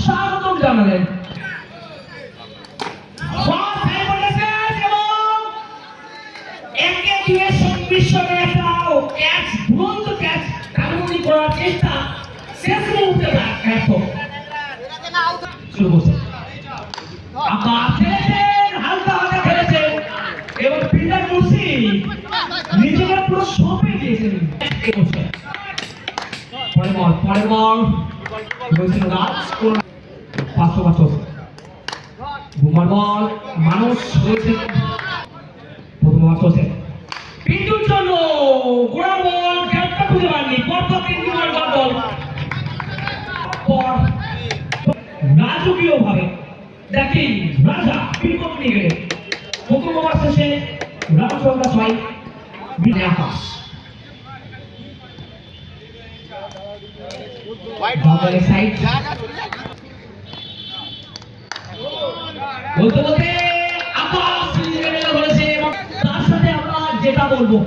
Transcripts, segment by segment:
স্বাগতম জানালেন করার চেষ্টা শেষ মুহূর্তে হালকা হাতে খেলেছেন এবং পিটার মুর্শি নিজেকে পুরো সঁপে দিয়েছেন। পরের বল বলছিল রাজ বুমার বল মানুষ হয়েছে প্রথম ওভার চলছে পিন্টুর জন্য গোড়া বল গ্যাপটা খুঁজে পাননি পরপর 3 ওভার বল রাজকীয় ভাবে দেখেন রাজা বিপদ নিয়ে গেলেন প্রথম ওভার শেষে রামচন্দ্র 6 বিনে আকাশ বাবারে সাইড বলতে বলতে আকাশ নিজেকে বলেছে এবং তার সাথে আমরা যেটা বলবো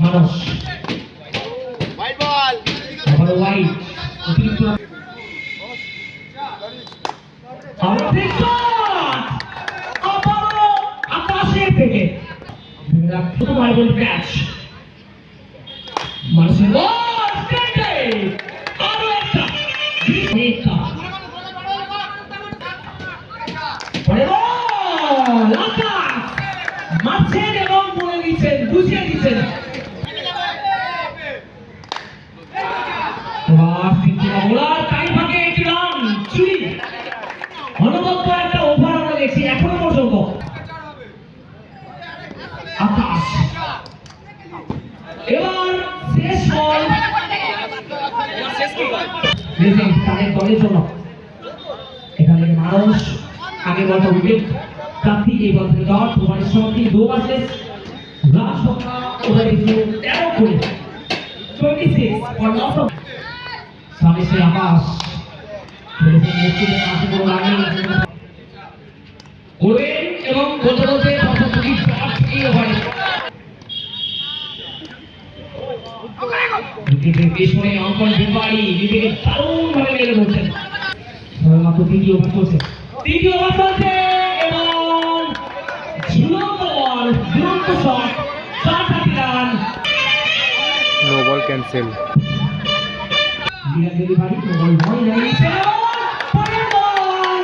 মানুষ হোয়াইট বল আবার হোয়াইট অতিরিক্ত আবারও আকাশের থেকে প্রথমবার বল ক্যাচ মানুষের বল কেটে আরো একটা মারছেন এবং বলে দিচ্ছেন বুঝিয়ে দিচ্ছেন অনবদ্য একটা ওভার আমরা দেখছি এখনো পর্যন্ত আকাশ এবার শেষ বল তাদের দলের জন্য এখান থেকে মানুষ আগে বলটা উইকেট প্রাপ্তি এই বল থেকে দল ওভারের সমাপ্তি 2 ওভার শেষ লাস্ট সংখ্যা ওভার ছিল 13 করে 26 ফর লস অফ সামনে সে আকাশ এবং বলতে বলতে পেছনে অঙ্কন বিপারি নিজেকে দারুণ ভাবে মেরে বলছেন মাত্র 3টি ওভার চলছে এবং ঝুলন্ত বল দুরন্ত shot 4 run no ball cancel delivery no ball নয় লাগিয়েছে পরের বল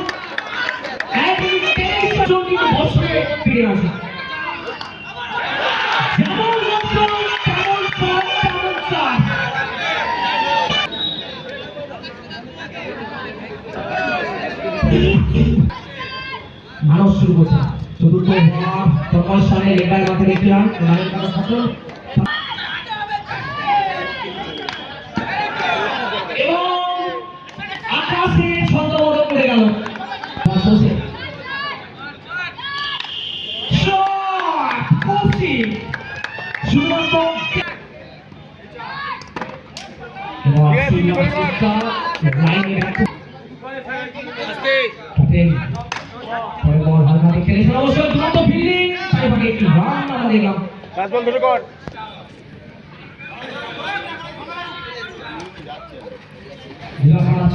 একই 23 জনকে বসে ফিরে আসে যেমন লক্ষ্য তেমন শট তেমন চার মানুষ শুরু করছে চতুর্থ ওভার প্রকাশ সামনে লেখার মাঠে দেখলাম রানের কাছে সফল এবং আকাশে ছন্দবদ্ধ করে গেল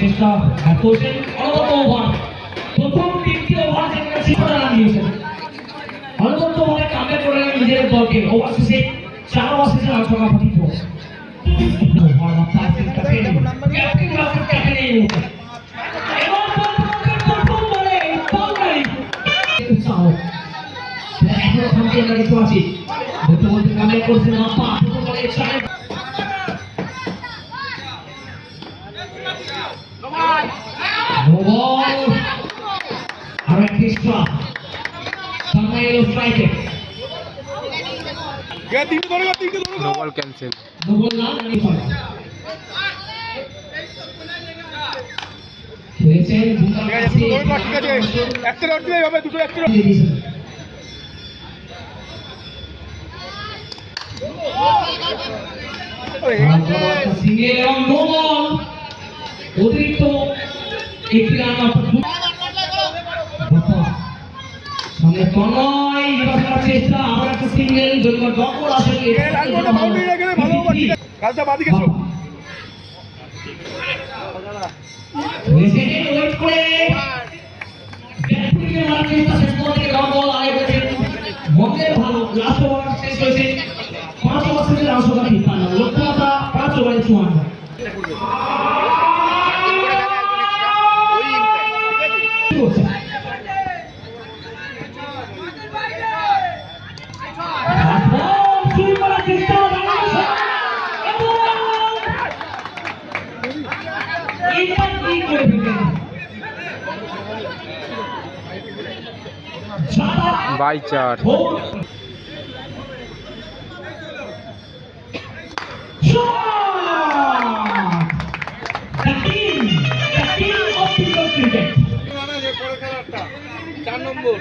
চেষ্টা প্রথম 3টি ওভার অনবদ্য ভাবে কামে করে নিজের দলকে ওভার শেষে 4 ওভার শেষে রান সংখ্যা 32 নো বল ক্যান্সেল সিঙ্গেল এবং নো বল অতিরিক্ত একটি রান সামনে তনয় রিভার্স করার চেষ্টা আবার একটা সিঙ্গেল যদি ডবল আসে ওয়েট করে ব্যাটসম্যানকে মারার চেষ্টা শেষ পর্যন্ত ডবল আগে করেছেন মনের ভালো লাস্ট ওভার শেষ হয়েছে 5 ওভার শেষে রান সংখ্যা 53 লক্ষ্যমাত্রা 5 ওভারে 54 বাই 4 4 নম্বর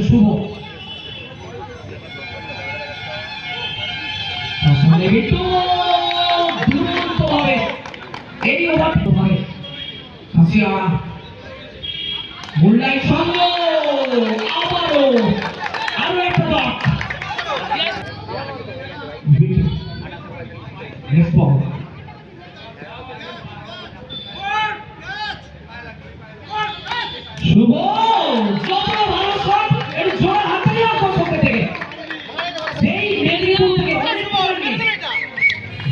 শুভ আসলে কিন্তু দুরন্ত হবে এই ওভার হবে আসিয়া মুল্লাই সঙ্গ আবারও আরো একটা ডট নেক্সট বল শুভ যত ভালো শট এর জোড়া হাতে নিয়ে করতে থেকে সেই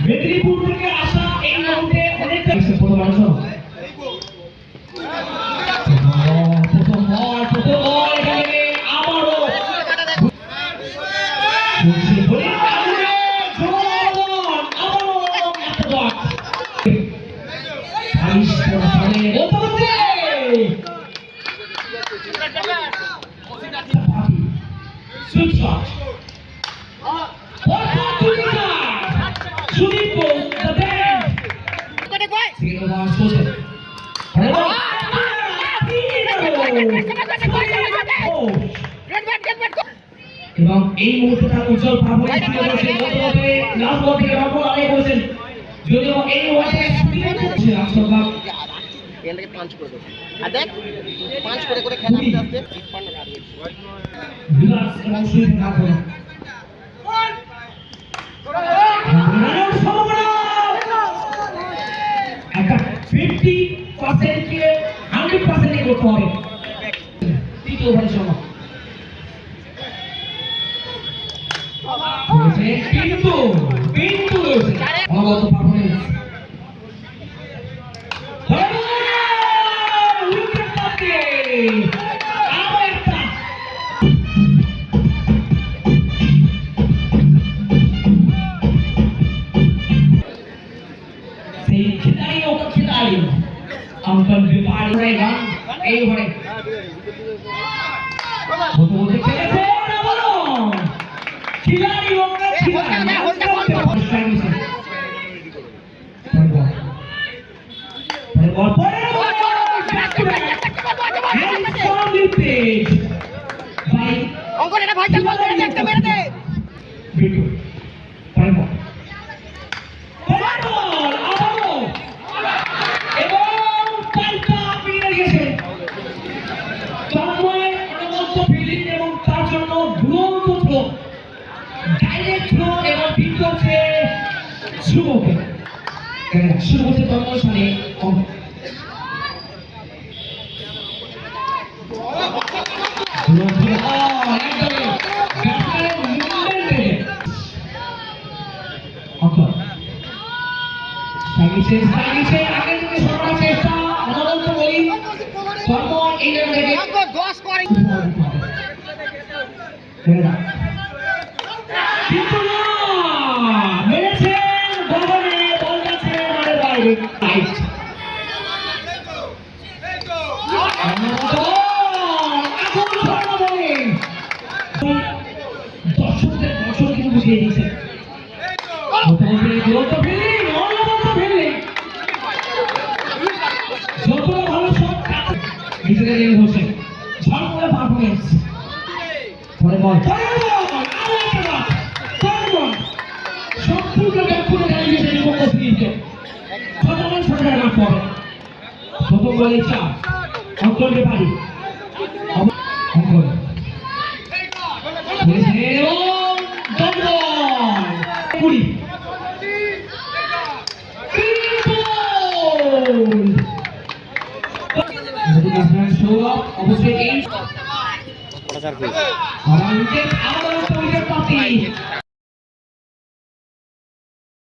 মেদিনীপুর থেকে আসা এই মুহূর্তে অনেকটা প্রথম মানুষ প্রথম বল এখানে আবারও Sweet shot. Shooting post, the band. Zero one, Joseph. এবং এই মুহূর্তে তার উজ্জ্বল ভাবনা লাস্ট বল থেকে রান আগে করেছেন যদিও এই ওভারে শুটিং করছে রাষ্ট্রভাগ এটাকে পাঁচ করে দেব আর দেখ পাঁচ করে করে খেলা আস্তে আস্তে পান হারিয়ে বিলাস এবং সুইট না করে একটা 50% কে 100% এ করতে হবে তৃতীয় ওভারের সময় কিন্তু অনবরত পারফরম্যান্স উইকেট পাচ্ছে আরো একটা সেই খিলাড়ি ওটা খিলাড়ি अंकल व्यापारी रहेगा এই ওভারে বলতে খেলেছে না বলো খিলাড়ি ওটা খিলাড়ি বল পড়ে ভাই অঙ্কন এটা ভাই চাপা করে একটা মেরে দে বিটু পড়ে বল শুভকে শুরু করতে তন্ময় দর্শকদের দর্শক কিন্তু বুঝিয়ে দিয়েছে কিছুটা নেমে বসে ঝড় পারফরমেন্স পরে বল সম্পূর্ণ ব্যাকুলে দাঁড়িয়ে গেছে উপস্থিত শতমান ছোটদের মাঠ পড়ে প্রথম বলে চার অঙ্কনকে পারি অঙ্কন কুড়ি অবশ্যই এই পড়াচার আমাদের